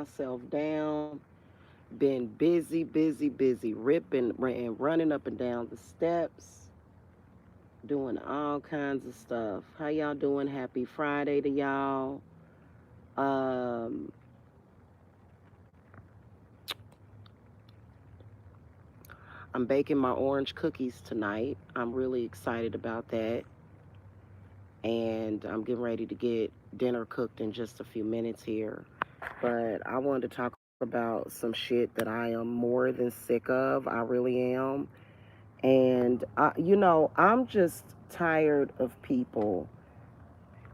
myself down. Been busy, busy, busy, ripping and running up and down the steps, doing all kinds of stuff. How y'all doing? Happy Friday to y'all. Um, I'm baking my orange cookies tonight. I'm really excited about that. And I'm getting ready to get dinner cooked in just a few minutes here. But I wanted to talk about some shit that I am more than sick of. I really am. And, I'm just tired of people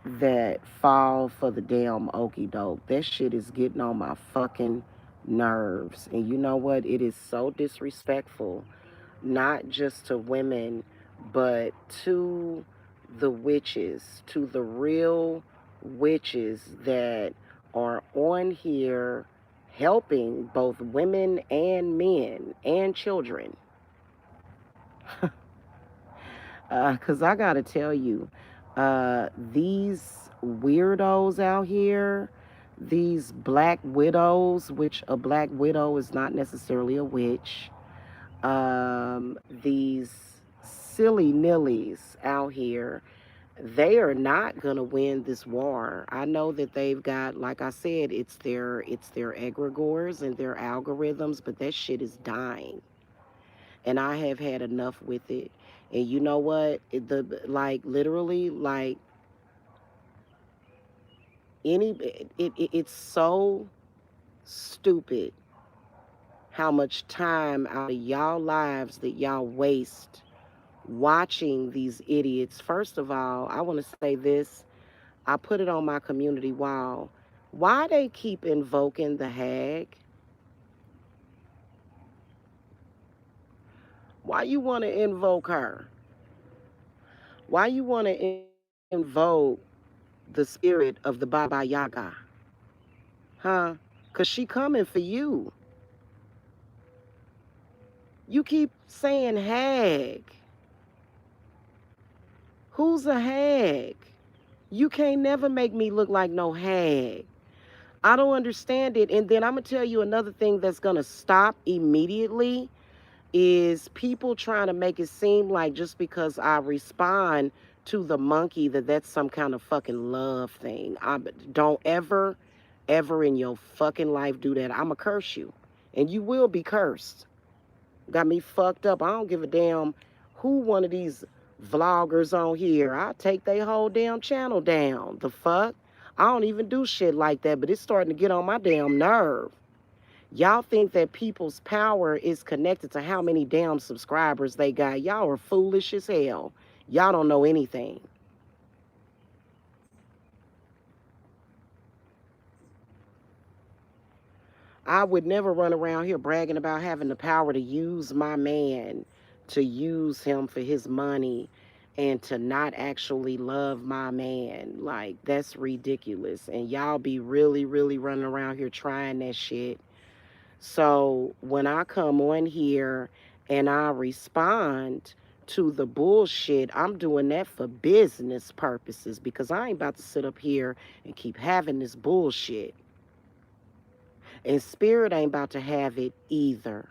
that fall for the damn okey doke. That shit is getting on my fucking nerves. And you know what? It is so disrespectful, not just to women, but to the witches, to the real witches that are on here helping both women and men and children. Because I got to tell you, these weirdos out here, these black widows, which a black widow is not necessarily a witch, these silly nillies out here, they are not gonna win this war. I know that they've got, like I said, it's their egregores and their algorithms, but that shit is dying, and I have had enough with it. And you know what? Literally, like it's so stupid how much time out of y'all lives that y'all waste watching these idiots. First of all, I want to say this. I put it on my community wall. Why they keep invoking the hag? Why you want to invoke her? Why you want to invoke the spirit of the Baba Yaga? Huh? Because she coming for you. You keep saying hag. Who's a hag? You can't never make me look like no hag. I don't understand it. And then I'm going to tell you another thing that's going to stop immediately is people trying to make it seem like just because I respond to the monkey that that's some kind of fucking love thing. I don't ever, ever in your fucking life do that. I'ma curse you, and you will be cursed. Got me fucked up. I don't give a damn who one of these vloggers on here. I take their whole damn channel down. The fuck? I don't even do shit like that, but it's starting to get on my damn nerve. Y'all think that people's power is connected to how many damn subscribers they got. Y'all are foolish as hell. Y'all don't know anything. I would never run around here bragging about having the power to use my man, to use him for his money, and to not actually love my man. Like, that's ridiculous. And y'all be really, really running around here trying that shit. So when I come on here and I respond to the bullshit, I'm doing that for business purposes because I ain't about to sit up here and keep having this bullshit. And Spirit ain't about to have it either.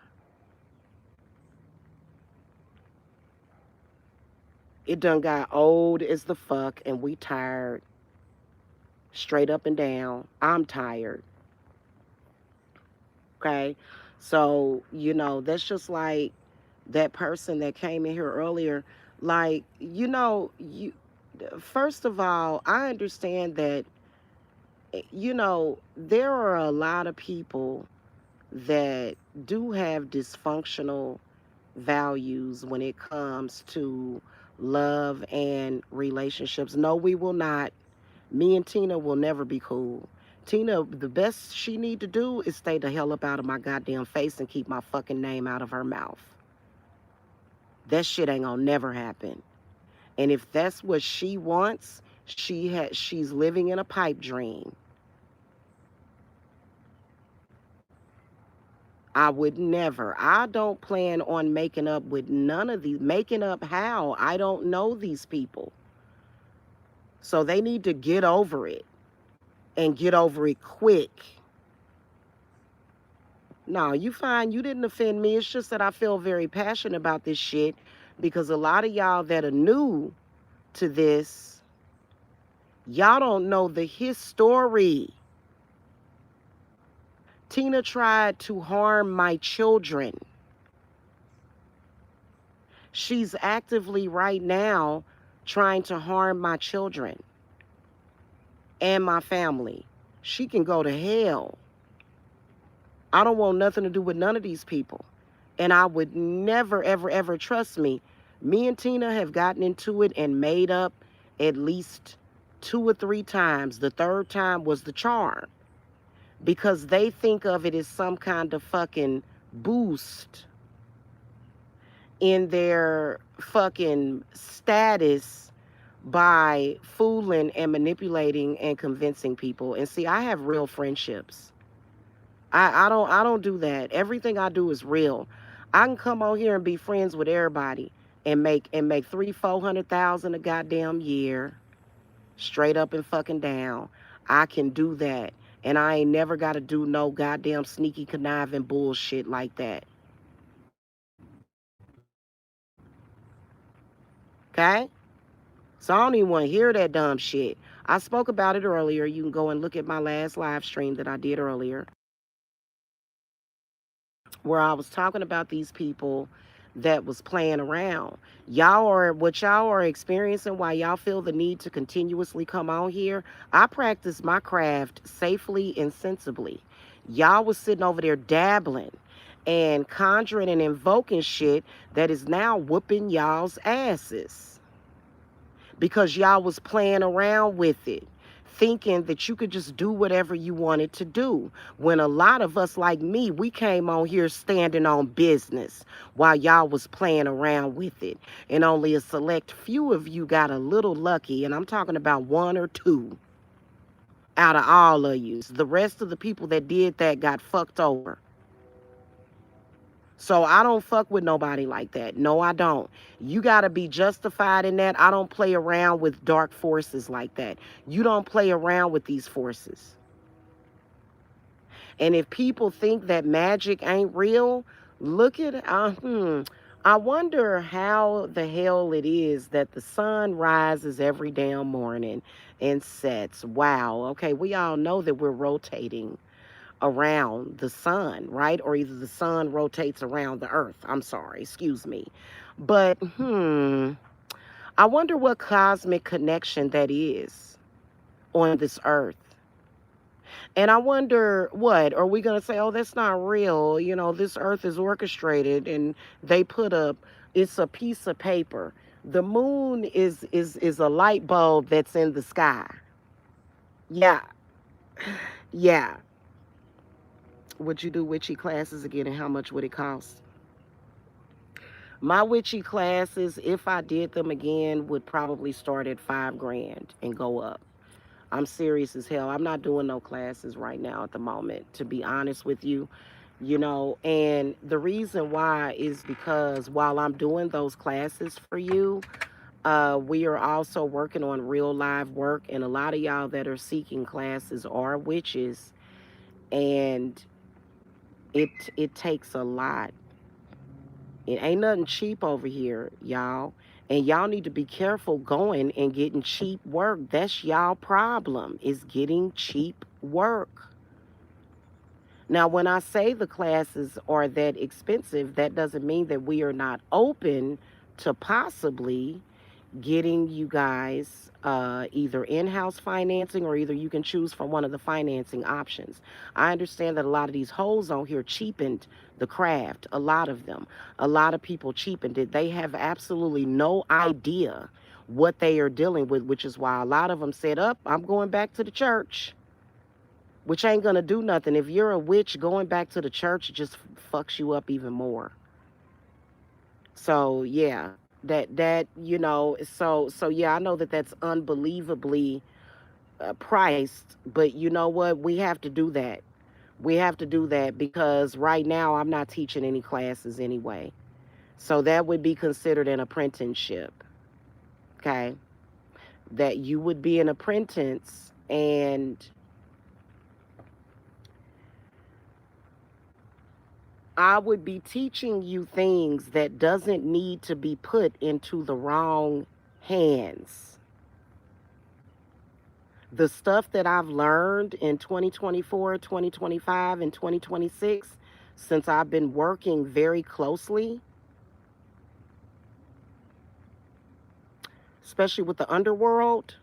It done got old as the fuck and we tired. Straight up and down. I'm tired. Okay? So, that's just like that person that came in here earlier. Like, first of all, I understand that, there are a lot of people that do have dysfunctional values when it comes to love and relationships. No, we will not. Me and Tina will never be cool. Tina, the best she need to do is stay the hell up out of my goddamn face and keep my fucking name out of her mouth. That shit ain't gonna never happen. And if that's what she wants, she's living in a pipe dream. I would never. I don't plan on making up with none of these. Making up how? I don't know these people. So they need to get over it and get over it quick. No, you fine. You didn't offend me. It's just that I feel very passionate about this shit because a lot of y'all that are new to this, y'all don't know the history. Tina tried to harm my children. She's actively right now trying to harm my children and my family. She can go to hell. I don't want nothing to do with none of these people. And I would never, ever, ever trust me. Me and Tina have gotten into it and made up at least 2 or 3 times. The third time was the charm because they think of it as some kind of fucking boost in their fucking status by fooling and manipulating and convincing people. And see, I have real friendships. I don't do that. Everything I do is real. I can come on here and be friends with everybody and make 300,000, 400,000 a goddamn year, straight up and fucking down. I can do that. And I ain't never gotta do no goddamn sneaky conniving bullshit like that. Okay? So I don't even want to hear that dumb shit. I spoke about it earlier. You can go and look at my last live stream that I did earlier, where I was talking about these people that was playing around. What y'all are experiencing, why y'all feel the need to continuously come on here. I practice my craft safely and sensibly. Y'all was sitting over there dabbling and conjuring and invoking shit that is now whooping y'all's asses because y'all was playing around with it, thinking that you could just do whatever you wanted to do. When a lot of us, like me, we came on here standing on business while y'all was playing around with it. And only a select few of you got a little lucky, and I'm talking about 1 or 2 out of all of you. The rest of the people that did that got fucked over. So I don't fuck with nobody like that. No, I don't. You got to be justified in that. I don't play around with dark forces like that. You don't play around with these forces. And if people think that magic ain't real, look at I wonder how the hell it is that the sun rises every damn morning and sets. Wow. Okay, we all know that we're rotating around the sun, right? Or either the sun rotates around the earth. I'm sorry, excuse me. But I wonder what cosmic connection that is on this earth. And I wonder, what are we going to say, oh, that's not real, this earth is orchestrated and they put up, it's a piece of paper. The moon is a light bulb that's in the sky. Yeah. Yeah. Would you do witchy classes again, and how much would it cost? My witchy classes, if I did them again, would probably start at 5 grand and go up. I'm serious as hell. I'm not doing no classes right now at the moment, to be honest with you. And the reason why is because while I'm doing those classes for you, we are also working on real live work, and a lot of y'all that are seeking classes are witches, and it takes a lot. It ain't nothing cheap over here, y'all. And y'all need to be careful going and getting cheap work. That's y'all problem, is getting cheap work. Now, when I say the classes are that expensive, that doesn't mean that we are not open to possibly getting you guys either in-house financing, or either you can choose from one of the financing options. I understand that a lot of these hoes on here cheapened the craft. A lot of them. A lot of people cheapened it. They have absolutely no idea what they are dealing with, which is why a lot of them said, up, I'm going back to the church, which ain't gonna do nothing. If you're a witch, going back to the church just fucks you up even more. So yeah, so yeah, I know that that's unbelievably priced, but you know what? We have to do that. We have to do that because right now I'm not teaching any classes anyway. So that would be considered an apprenticeship. Okay, that you would be an apprentice, and I would be teaching you things that doesn't need to be put into the wrong hands. The stuff that I've learned in 2024, 2025, and 2026, since I've been working very closely, especially with the underworld,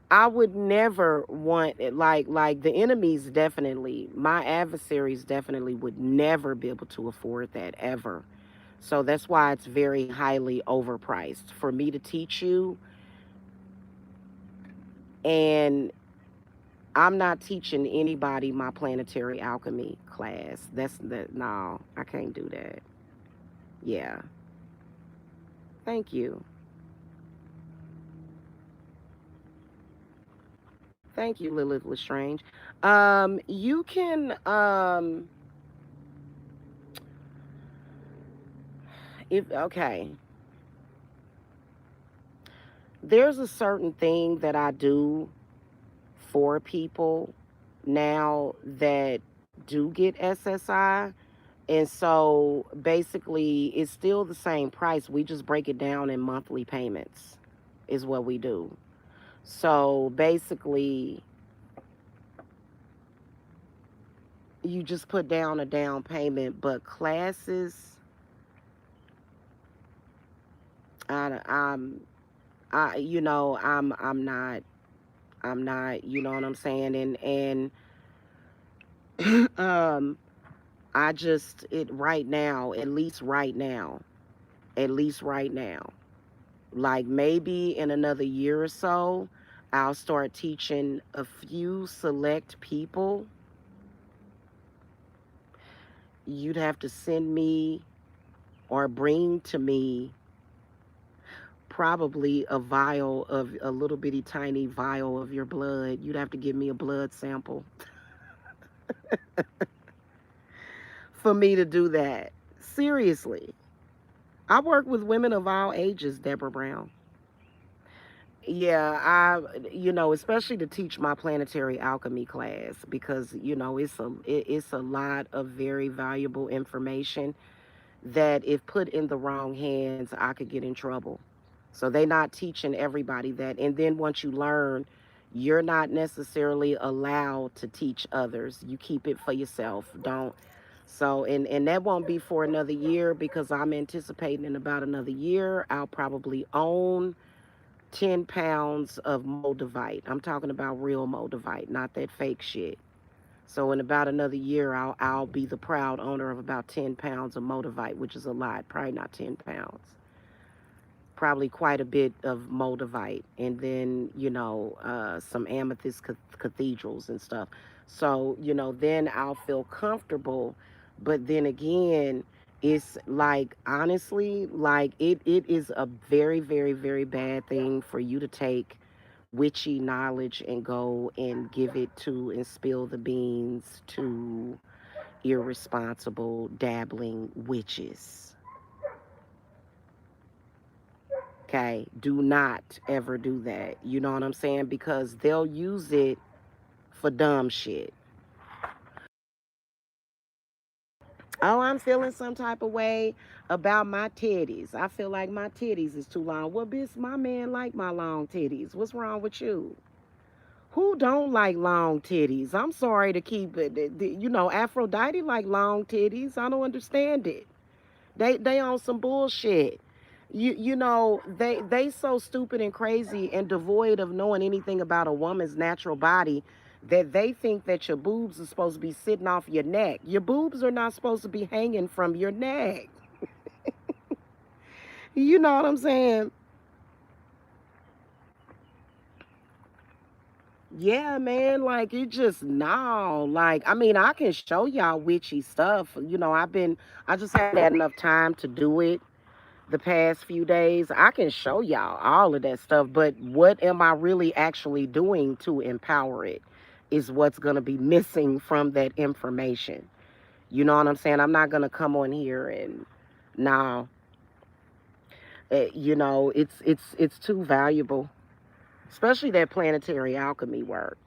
I would never want it like the enemies definitely, my adversaries definitely would never be able to afford that ever. So that's why it's very highly overpriced for me to teach you. And I'm not teaching anybody my planetary alchemy class. That's the no, I can't do that. Yeah. Thank you. Thank you, Lilith Lestrange. You can if okay. There's a certain thing that I do for people now that do get SSI. And so basically, it's still the same price. We just break it down in monthly payments, is what we do. So basically, you just put down a down payment, but classes, I, I'm, I'm not, you know what I'm saying, and I just it right now, at least right now, like maybe in another year or so, I'll start teaching a few select people. You'd have to send me or bring to me probably a vial of a little bitty tiny vial of your blood. You'd have to give me a blood sample for me to do that. Seriously. I work with women of all ages, Deborah Brown. Yeah, especially to teach my planetary alchemy class because it's a lot of very valuable information that if put in the wrong hands, I could get in trouble. So they're not teaching everybody that. And then once you learn, you're not necessarily allowed to teach others. You keep it for yourself. Don't. So and that won't be for another year because I'm anticipating in about another year I'll probably own 10 pounds of Moldavite. I'm talking about real Moldavite, not that fake shit. So in about another year, I'll be the proud owner of about 10 pounds of Moldavite, which is a lot. Probably not 10 pounds. Probably quite a bit of Moldavite, and then some amethyst cathedrals and stuff. So then I'll feel comfortable. But then again, it's like honestly, like it is a very very very bad thing for you to take witchy knowledge and go and give it to and spill the beans to irresponsible dabbling witches. Okay, do not ever do that. You know what I'm saying? Because they'll use it for dumb shit. Oh, I'm feeling some type of way about my titties. I feel like my titties is too long. Well, bitch, my man like my long titties. What's wrong with you? Who don't like long titties? I'm sorry to keep it. Aphrodite like long titties. I don't understand it. They on some bullshit. They so stupid and crazy and devoid of knowing anything about a woman's natural body that they think that your boobs are supposed to be sitting off your neck. Your boobs are not supposed to be hanging from your neck. You know what I'm saying? Yeah, man, like it just no. Like, I mean, I can show y'all witchy stuff. I just haven't had enough time to do it the past few days. I can show y'all all of that stuff, but what am I really actually doing to empower it is what's going to be missing from that information. You know what I'm saying? I'm not going to come on here and now, it's too valuable, especially that planetary alchemy work.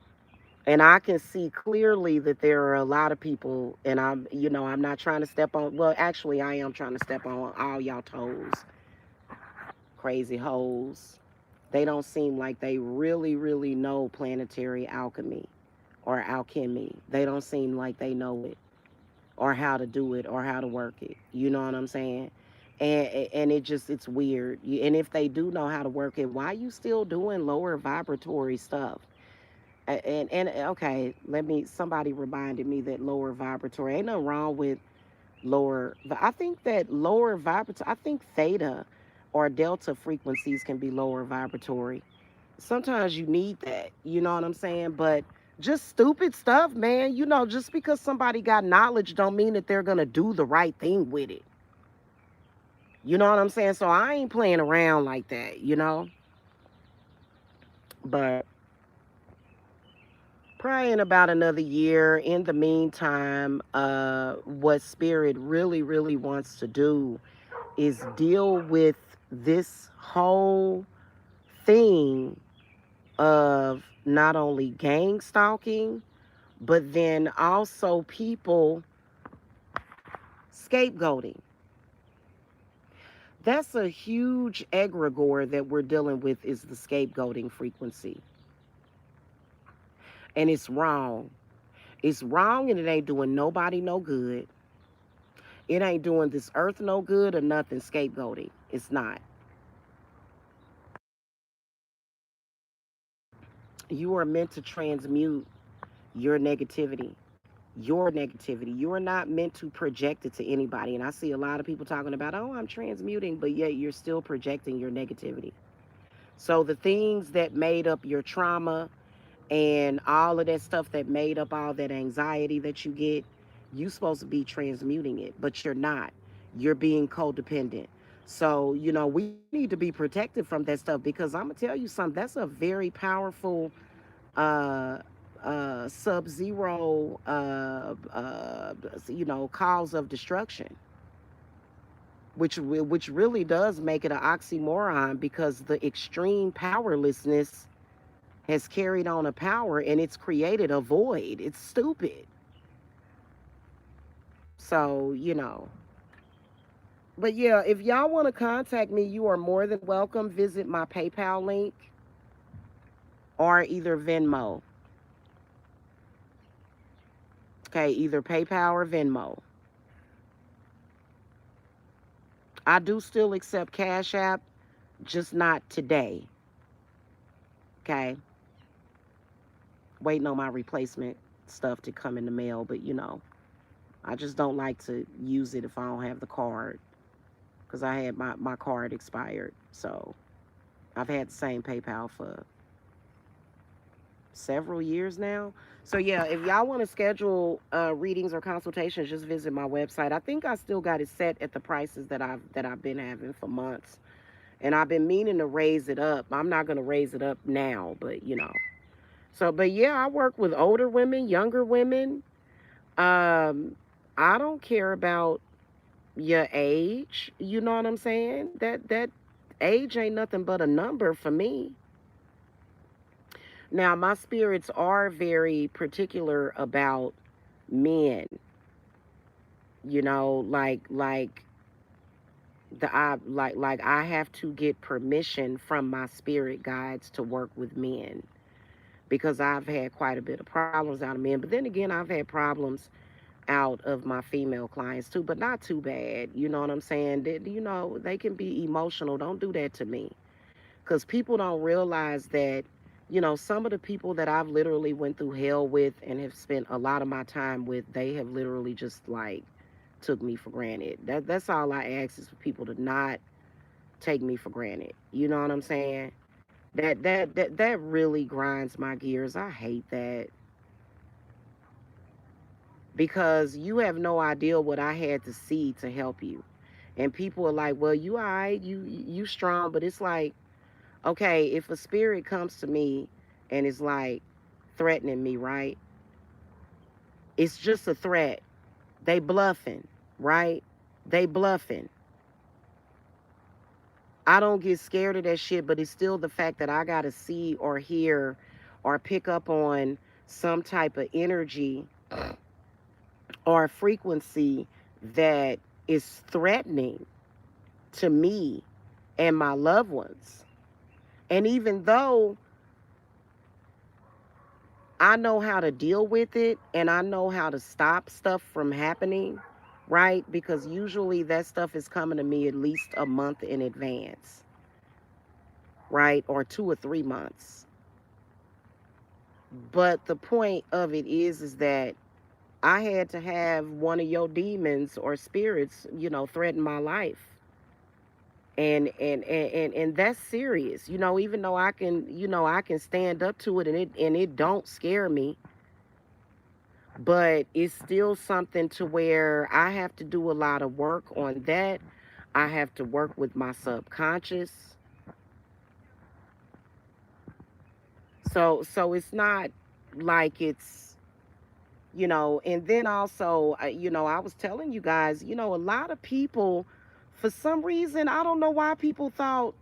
And I can see clearly that there are a lot of people, and I'm not trying to step on, well, actually, I am trying to step on all y'all toes, crazy hoes. They don't seem like they really, really know planetary alchemy or alchemy. They don't seem like they know it or how to do it or how to work it. You know what I'm saying? And it's weird. And if they do know how to work it, why are you still doing lower vibratory stuff? And okay, somebody reminded me that lower vibratory, ain't nothing wrong with lower. I think that lower vibratory, I think theta or delta frequencies can be lower vibratory. Sometimes you need that, you know what I'm saying? But just stupid stuff, man. Just because somebody got knowledge don't mean that they're gonna do the right thing with it. You know what I'm saying? So I ain't playing around like that. But probably in about another year. In the meantime, what spirit really, really wants to do is deal with this whole thing of not only gang stalking, but then also people scapegoating. That's a huge egregore that we're dealing with, is the scapegoating frequency. And it's wrong. It's wrong, and it ain't doing nobody no good. It ain't doing this earth no good or nothing, scapegoating. It's not. You are meant to transmute your negativity. Your negativity. You are not meant to project it to anybody. And I see a lot of people talking about, oh, I'm transmuting, but yet you're still projecting your negativity. So the things that made up your trauma and all of that stuff that made up all that anxiety that you get, you supposed to be transmuting it, but you're not. You're being codependent. So, we need to be protected from that stuff, because I'm gonna tell you something, that's a very powerful uh sub-zero cause of destruction, which really does make it an oxymoron, because the extreme powerlessness has carried on a power, and it's created a void. It's stupid. So, but yeah, if y'all want to contact me, you are more than welcome. Visit my PayPal link or either Venmo. Okay, either PayPal or Venmo. I do still accept Cash App, just not today. Okay, waiting on my replacement stuff to come in the mail, but I just don't like to use it if I don't have the card, because I had my card expired. So I've had the same PayPal for several years now. So yeah, if y'all want to schedule readings or consultations, just visit my website. I think I still got it set at the prices that I've been having for months, and I've been meaning to raise it up. I'm not gonna raise it up now, but So, but yeah, I work with older women, younger women. I don't care about your age. You know what I'm saying? That age ain't nothing but a number for me. Now, my spirits are very particular about men. Like I have to get permission from my spirit guides to work with men, because I've had quite a bit of problems out of men. But then again, I've had problems out of my female clients too, but not too bad. You know what I'm saying? They can be emotional. Don't do that to me. Because people don't realize that, some of the people that I've literally went through hell with and have spent a lot of my time with, they have literally just like took me for granted. That's all I ask, is for people to not take me for granted. You know what I'm saying? That really grinds my gears. I hate that, because you have no idea what I had to see to help you. And people are like, well, you all right, you strong, but it's like, okay, if a spirit comes to me and is like threatening me, right? It's just a threat. They bluffing, right? They bluffing. I don't get scared of that shit, but it's still the fact that I gotta see or hear or pick up on some type of energy or frequency that is threatening to me and my loved ones. And even though I know how to deal with it and I know how to stop stuff from happening, right? Because usually that stuff is coming to me at least a month in advance, right? Or 2 or 3 months. But the point of it is that I had to have one of your demons or spirits, threaten my life. And that's serious. Even though I can stand up to it and it don't scare me, but it's still something to where I have to do a lot of work on that. I have to work with my subconscious. So it's not like it's. And then also, I was telling you guys, a lot of people, for some reason, I don't know why people thought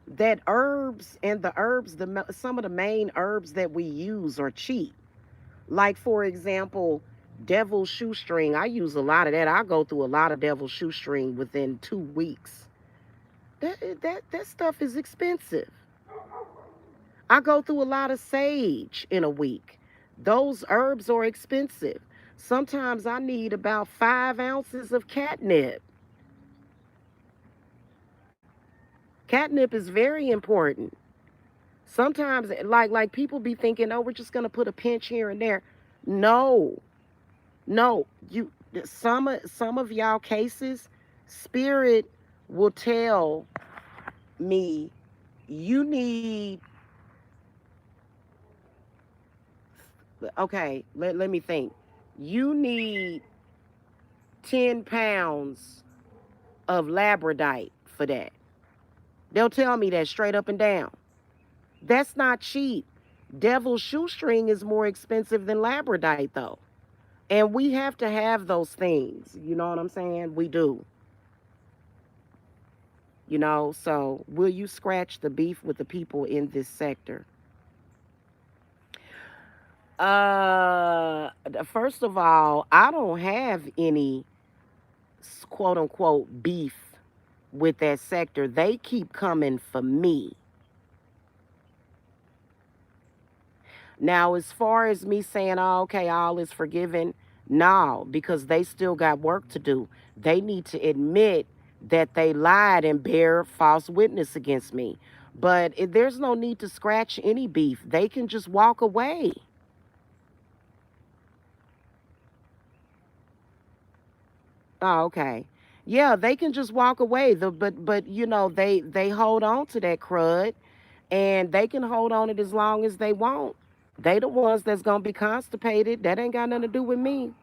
that herbs and the herbs, some of the main herbs that we use are cheap. Like, for example, devil's shoestring. I use a lot of that. I go through a lot of devil's shoestring within 2 weeks. That stuff is expensive. I go through a lot of sage in a week. Those herbs are expensive. Sometimes I need about 5 ounces of catnip. Catnip is very important. Sometimes, like people be thinking, oh, we're just gonna put a pinch here and there. No, no. Some of y'all cases, spirit will tell me you need. Okay, let me think. You need 10 pounds of labradite for that. They'll tell me that straight up and down. That's not cheap. Devil's shoestring is more expensive than labradite, though. And we have to have those things. You know what I'm saying? We do. So will you scratch the beef with the people in this sector? First of all, I don't have any quote unquote beef with that sector. They keep coming for me. Now, as far as me saying, oh, okay, all is forgiven, no, because they still got work to do. They need to admit that they lied and bear false witness against me. But there's no need to scratch any beef. They can just walk away. Oh, okay. Yeah, they can just walk away. But they hold on to that crud, and they can hold on it as long as they want. They the ones that's gonna be constipated. That ain't got nothing to do with me.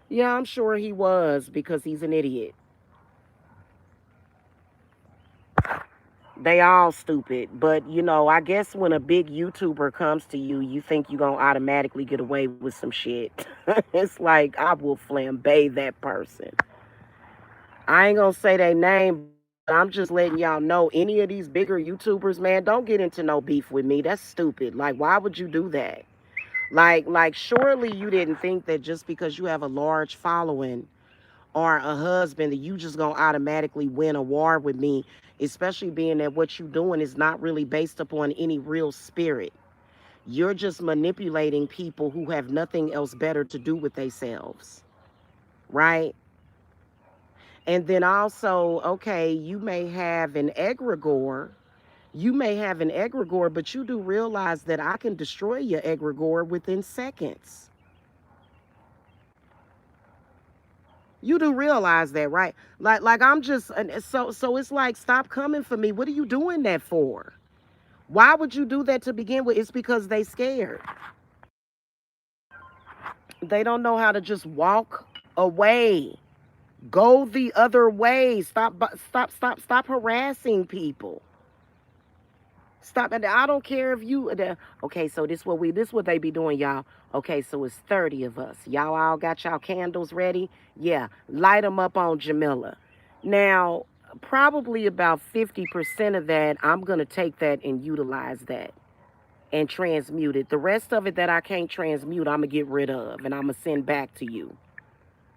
Yeah, I'm sure he was because he's an idiot. They all stupid. But I guess when a big YouTuber comes to you, you think you're gonna automatically get away with some shit. It's like I will flambe that person. I ain't gonna say their name, but I'm just letting y'all know any of these bigger YouTubers, man, don't get into no beef with me. That's stupid. Like, why would you do that? Like surely you didn't think that just because you have a large following or a husband that you just gonna automatically win a war with me, especially being that what you doing is not really based upon any real spirit. You're just manipulating people who have nothing else better to do with themselves, right? And then also, okay, you may have an egregore, but you do realize that I can destroy your egregore within seconds. You do realize that, right? Like I'm just so it's like stop coming for me. What are you doing that for? Why would you do that to begin with? It's because they scared. They don't know how to just walk away. Go the other way. Stop harassing people. Stop. And I don't care if you. Okay, so this what they be doing, y'all. Okay, so it's 30 of us. Y'all all got y'all candles ready. Yeah, light them up on Jamila. Now, probably about 50% of that, I'm gonna take that and utilize that and transmute it. The rest of it that I can't transmute, I'm going to get rid of and I'm going to send back to you.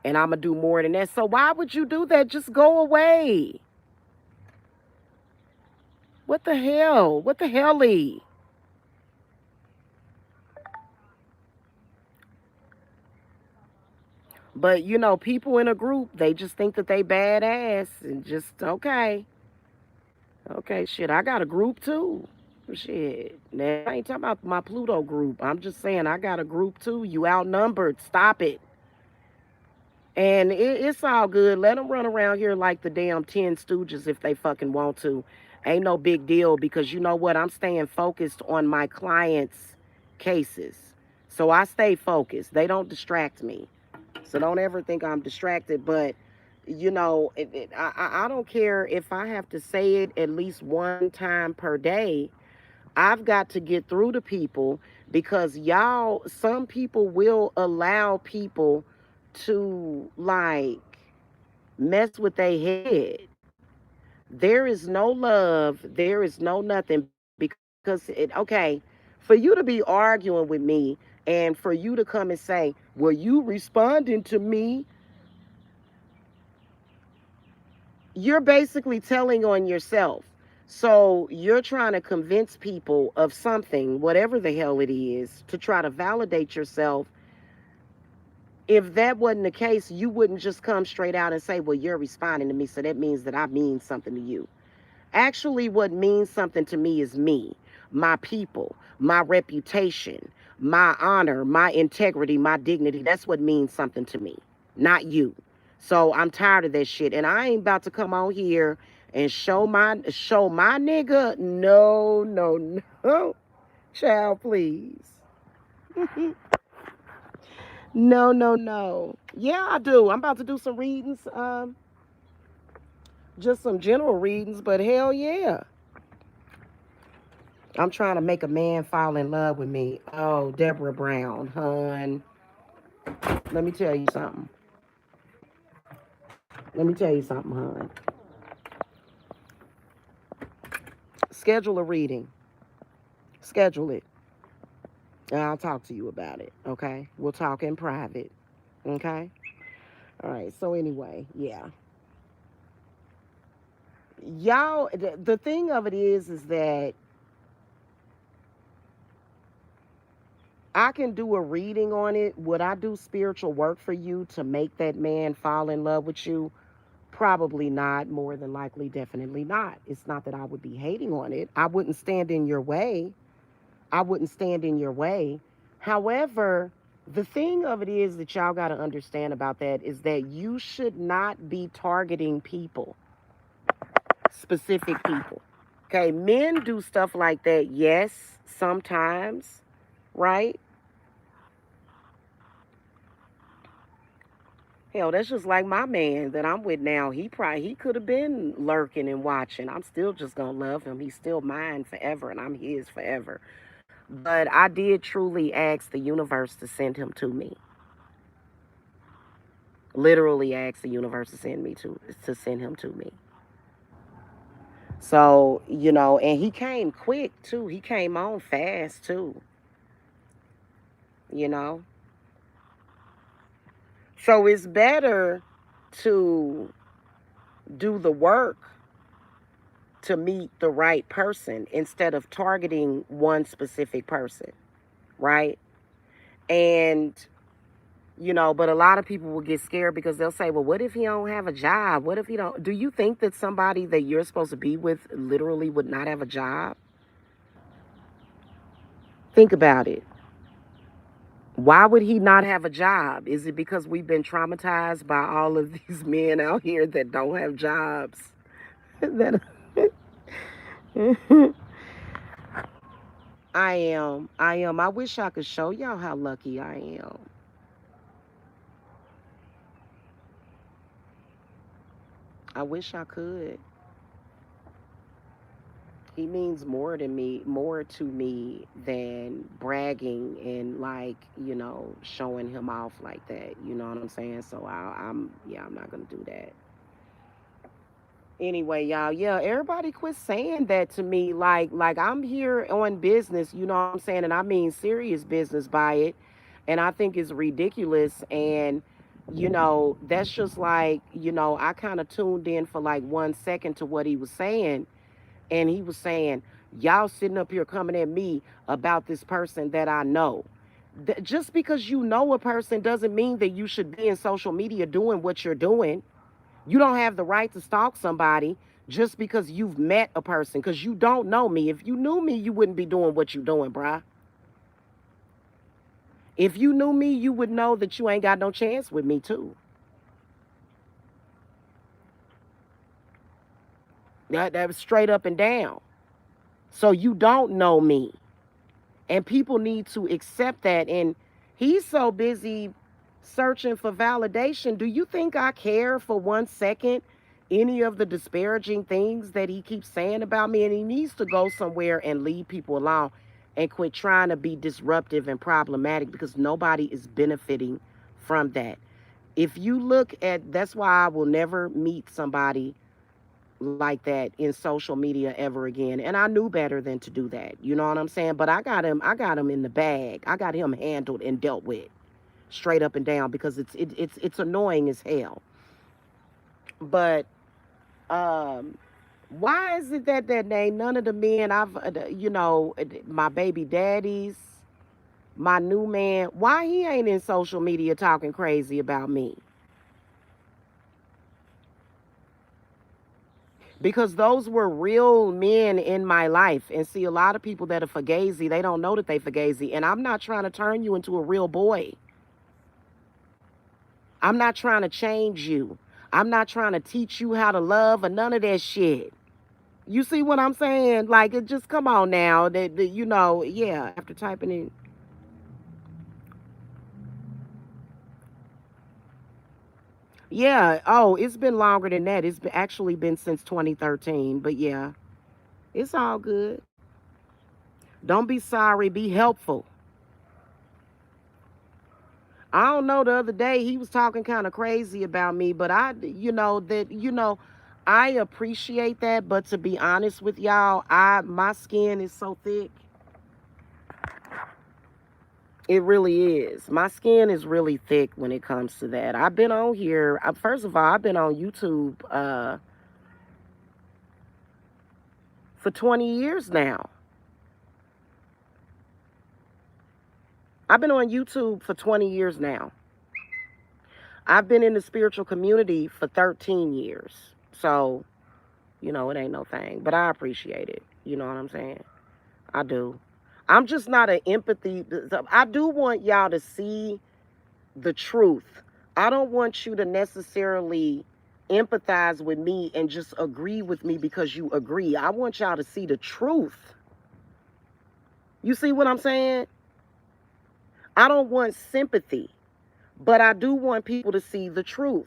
And I'm going to do more than that. So why would you do that? Just go away. What the hell? What the hell-y? But you know, people in a group, they just think that they badass and just okay. Okay, shit, I got a group too. Shit. Now, I ain't talking about my Pluto group. I'm just saying I got a group too. You outnumbered. Stop it. And it's all good. Let them run around here like the damn 10 Stooges if they fucking want to. Ain't no big deal because you know what? I'm staying focused on my clients' cases. So I stay focused. They don't distract me. So don't ever think I'm distracted. But, you know, I don't care if I have to say it at least one time per day. I've got to get through to people because y'all, some people will allow people to like mess with their head. There is no love, there is no nothing because okay, for you to be arguing with me and for you to come and say, "Well, you responding to me," you're basically telling on yourself. So you're trying to convince people of something, whatever the hell it is, to try to validate yourself. If that wasn't the case, you wouldn't just come straight out and say, well, you're responding to me, so that means that I mean something to you. Actually, what means something to me is me, my people, my reputation, my honor, my integrity, my dignity. That's what means something to me, not you. So I'm tired of that shit. And I ain't about to come on here and show my nigga. No, no, no. Child, please. No, no, no. Yeah, I do. I'm about to do some readings, just some general readings, but hell yeah. I'm trying to make a man fall in love with me. Oh, Deborah Brown, hun. Let me tell you something. Let me tell you something, hun. Schedule a reading. Schedule it. And I'll talk to you about it, okay? We'll talk in private, okay? All right, so anyway, yeah. Y'all, the thing of it is that I can do a reading on it. Would I do spiritual work for you to make that man fall in love with you? Probably not. More than likely, definitely not. It's not that I would be hating on it. I wouldn't stand in your way. I wouldn't stand in your way. However, the thing of it is that y'all got to understand about that is that you should not be targeting people, specific people. Okay, men do stuff like that, yes, sometimes, right? Hell, that's just like my man that I'm with now. He could have been lurking and watching. I'm still just gonna love him. He's still mine forever, and I'm his forever. But I did truly ask the universe to send him to me. Literally ask the universe to send him to me. So, you know, and he came quick too. He came on fast too, you know. So it's better to do the work to meet the right person instead of targeting one specific person, right? And you know, but a lot of people will get scared because they'll say, well, what if he don't have a job? What if he don't? Do you think that somebody that you're supposed to be with literally would not have a job? Think about it. Why would he not have a job? Is it because we've been traumatized by all of these men out here that don't have jobs? that I am. I am. I wish I could show y'all how lucky I am. I wish I could. He means more to me than bragging and like, you know, showing him off like that. You know what I'm saying? So I'm yeah, I'm not gonna do that. Anyway, y'all, yeah, everybody quit saying that to me. Like I'm here on business, you know what I'm saying? And I mean serious business by it. And I think it's ridiculous. And, that's just like, I kind of tuned in for like 1 second to what he was saying. And he was saying, y'all sitting up here coming at me about this person that I know. Just because you know a person doesn't mean that you should be in social media doing what you're doing. You don't have the right to stalk somebody just because you've met a person, because you don't know me. If you knew me, you wouldn't be doing what you're doing, bruh. If you knew me, you would know that you ain't got no chance with me, too. That was straight up and down. So you don't know me. And people need to accept that. And he's so busy searching for validation. Do you think I care for 1 second any of the disparaging things that he keeps saying about me? And he needs to go somewhere and leave people alone and quit trying to be disruptive and problematic, because nobody is benefiting from that. If you look at, that's why I will never meet somebody like that in social media ever again. And I knew better than to do that. You know what I'm saying? But I got him in the bag. I got him handled and dealt with straight up and down, because it's annoying as hell. But why is it that ain't none of the men my baby daddies, my new man, why he ain't in social media talking crazy about me? Because those were real men in my life. And see, a lot of people that are fugazi, they don't know that they fugazi. And I'm not trying to turn you into a real boy. I'm not trying to change you. I'm not trying to teach you how to love or none of that shit. You see what I'm saying? Like, it just, come on now. Yeah, after typing in. Yeah, oh, it's been longer than that. Actually been since 2013. But yeah, it's all good. Don't be sorry, be helpful. I don't know, the other day he was talking kind of crazy about me, but I appreciate that, but to be honest with y'all, my skin is so thick. It really is. My skin is really thick when it comes to that. I've been on here. First of all, I've been on YouTube for 20 years now. I've been on YouTube for 20 years now. I've been in the spiritual community for 13 years. So, it ain't no thing. But I appreciate it. You know what I'm saying? I do. I'm just not an empathy. I do want y'all to see the truth. I don't want you to necessarily empathize with me and just agree with me because you agree. I want y'all to see the truth. You see what I'm saying? I don't want sympathy, but I do want people to see the truth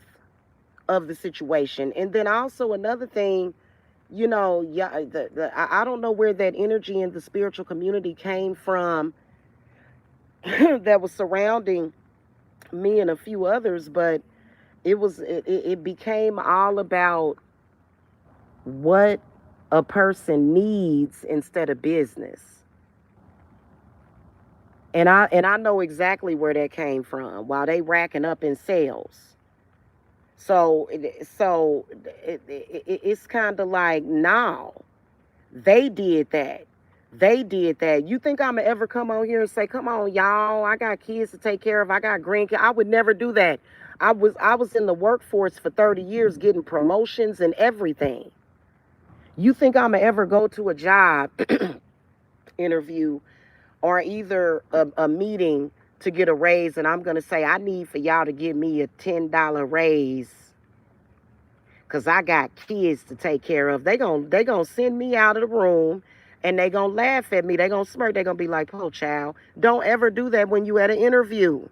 of the situation. And then also another thing, yeah, I don't know where that energy in the spiritual community came from that was surrounding me and a few others, but it became all about what a person needs instead of business. And I know exactly where that came from. While they racking up in sales, it's kind of like, no, they did that. They did that. You think I'm gonna ever come on here and say, "Come on, y'all, I got kids to take care of. I got grandkids." I would never do that. I was in the workforce for 30 years, getting promotions and everything. You think I'm gonna ever go to a job interview or either a meeting to get a raise, and I'm gonna say, I need for y'all to give me a $10 raise because I got kids to take care of. They gonna send me out of the room, and they gonna laugh at me. They gonna smirk. They gonna be like, "Oh, child, don't ever do that when you at an interview.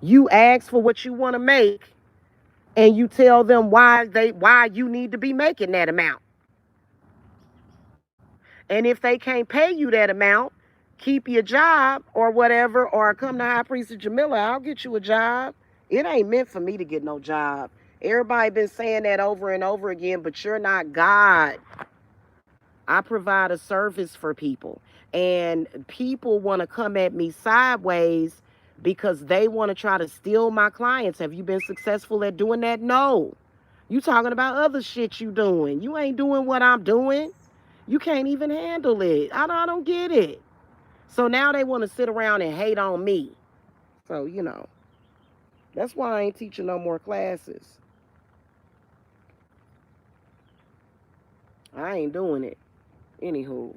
You ask for what you want to make, and you tell them why you need to be making that amount. And if they can't pay you that amount, keep your job or whatever, or come to High Priest of Jamila. I'll get you a job. It ain't meant for me to get no job. Everybody been saying that over and over again, but you're not God. I provide a service for people. And people want to come at me sideways because they want to try to steal my clients. Have you been successful at doing that? No. You talking about other shit you doing. You ain't doing what I'm doing. You can't even handle it. I don't get it. So now they want to sit around and hate on me. So, that's why I ain't teaching no more classes. I ain't doing it. Anywho.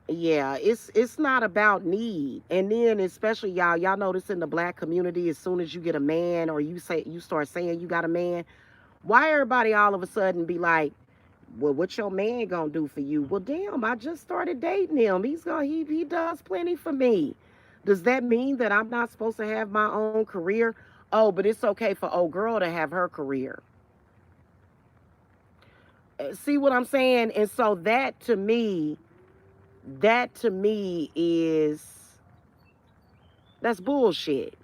Yeah, it's not about need. And then especially y'all notice in the black community, as soon as you get a man or you start saying you got a man, why everybody all of a sudden be like, well, what your man gonna do for you? Well, damn, I just started dating him. He does plenty for me. Does that mean that I'm not supposed to have my own career? Oh, but it's okay for old girl to have her career. See what I'm saying? And so that to me is that's bullshit.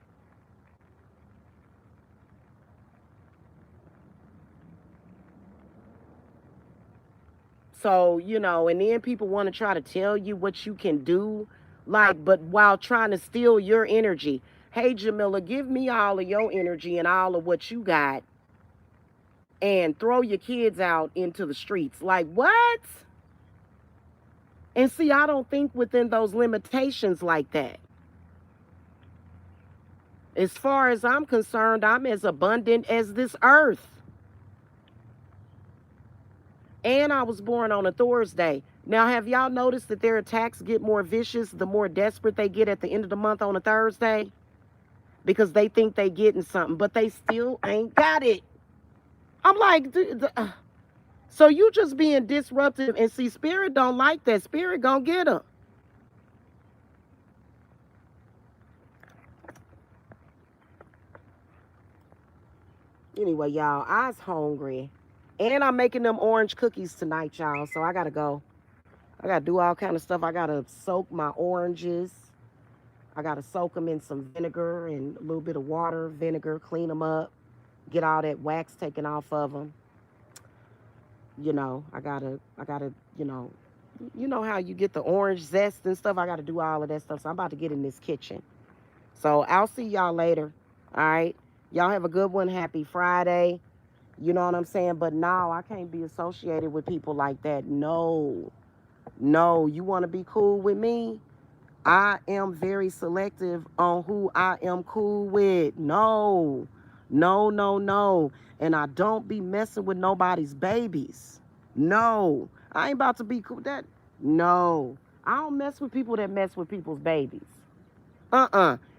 So, and then people want to try to tell you what you can do, like, but while trying to steal your energy. Hey, Jamila, give me all of your energy and all of what you got and throw your kids out into the streets. Like, what? And see, I don't think within those limitations like that. As far as I'm concerned, I'm as abundant as this earth. And I was born on a Thursday. Now, have y'all noticed that their attacks get more vicious the more desperate they get at the end of the month on a Thursday? Because they think they getting something, but they still ain't got it. I'm like, so you just being disruptive, and see, spirit don't like that. Spirit gonna get them. Anyway, y'all, I's hungry. And I'm making them orange cookies tonight, y'all. So I gotta go. I gotta do all kind of stuff. I gotta soak my oranges. I gotta soak them in some vinegar and a little bit of water, vinegar, clean them up, get all that wax taken off of them. I gotta, you know how you get the orange zest and stuff. I gotta do all of that stuff. So I'm about to get in this kitchen. So I'll see y'all later. All right. Y'all have a good one. Happy Friday. You know what I'm saying? But no, I can't be associated with people like that. No. No. You want to be cool with me? I am very selective on who I am cool with. No. No, no, no. And I don't be messing with nobody's babies. No. I ain't about to be cool with that. No. I don't mess with people that mess with people's babies.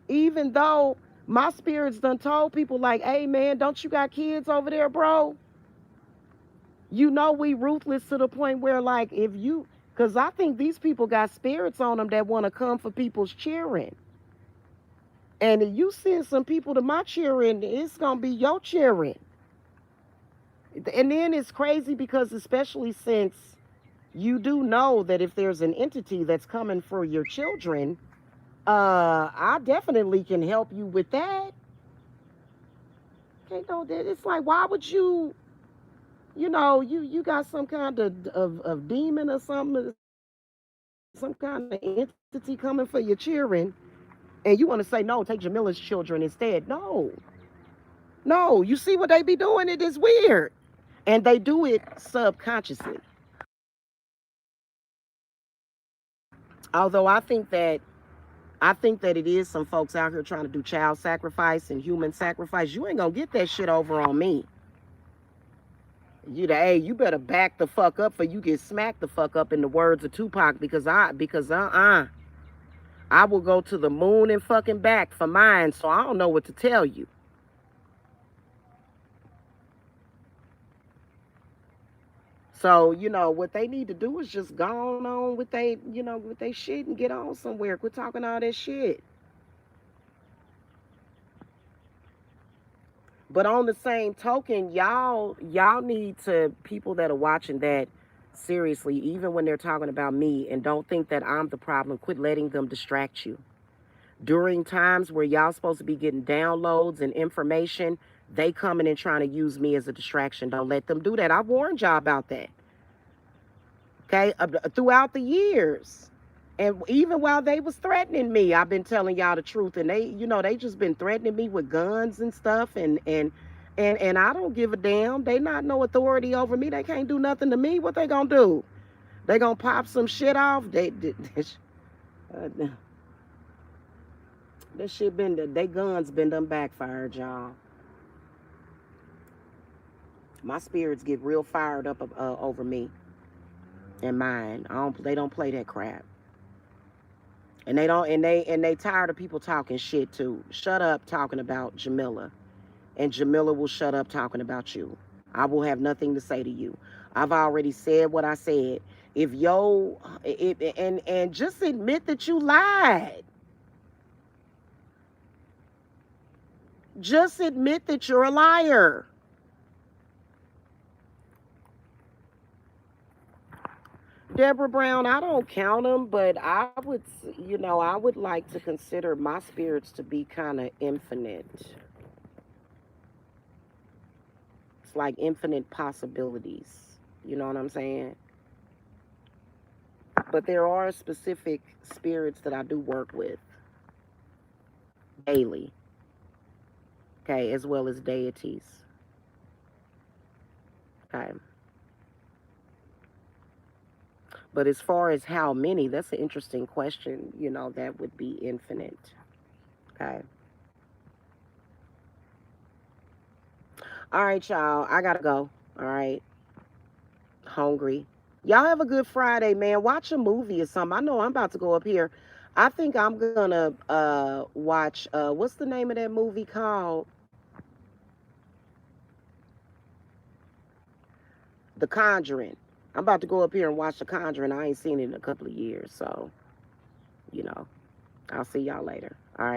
Even though my spirits done told people like, hey man, don't you got kids over there, bro? We ruthless to the point where like because I think these people got spirits on them that want to come for people's cheering. And if you send some people to my cheering, it's gonna be your cheering. And then it's crazy because especially since you do know that if there's an entity that's coming for your children, I definitely can help you with that. Can't know that. It's like, why would you got some kind of demon or something, some kind of entity coming for your children, and you want to say no, take Jamila's children instead. No, no. You see what they be doing? It is weird, and they do it subconsciously. Although I think that it is some folks out here trying to do child sacrifice and human sacrifice. You ain't gonna get that shit over on me. Hey, you better back the fuck up for you get smacked the fuck up in the words of Tupac because I will go to the moon and fucking back for mine, so I don't know what to tell you. So, what they need to do is just go on with they shit and get on somewhere. Quit talking all that shit. But on the same token, y'all need to people that are watching that seriously, even when they're talking about me and don't think that I'm the problem, quit letting them distract you. During times where y'all supposed to be getting downloads and information, they coming and trying to use me as a distraction. Don't let them do that. I warned y'all about that. Okay, throughout the years. And even while they was threatening me, I've been telling y'all the truth. And they just been threatening me with guns and stuff. And I don't give a damn. They not no authority over me. They can't do nothing to me. What they gonna do? They gonna pop some shit off? Uh, this shit they guns been done backfired, y'all. My spirits get real fired up over me and mine. They don't play that crap. And they tired of people talking shit too. Shut up talking about Jamila. And Jamila will shut up talking about you. I will have nothing to say to you. I've already said what I said. If yo and just admit that you lied. Just admit that you're a liar. Deborah Brown, I don't count them, but I would like to consider my spirits to be kind of infinite. It's like infinite possibilities. You know what I'm saying? But there are specific spirits that I do work with daily, okay, as well as deities. Okay. But as far as how many, that's an interesting question. That would be infinite. Okay. All right, y'all. I gotta go. All right. Hungry. Y'all have a good Friday, man. Watch a movie or something. I know I'm about to go up here. I think I'm gonna watch what's the name of that movie called? The Conjuring. I'm about to go up here and watch The Conjuring. I ain't seen it in a couple of years, so you know. I'll see y'all later. All right.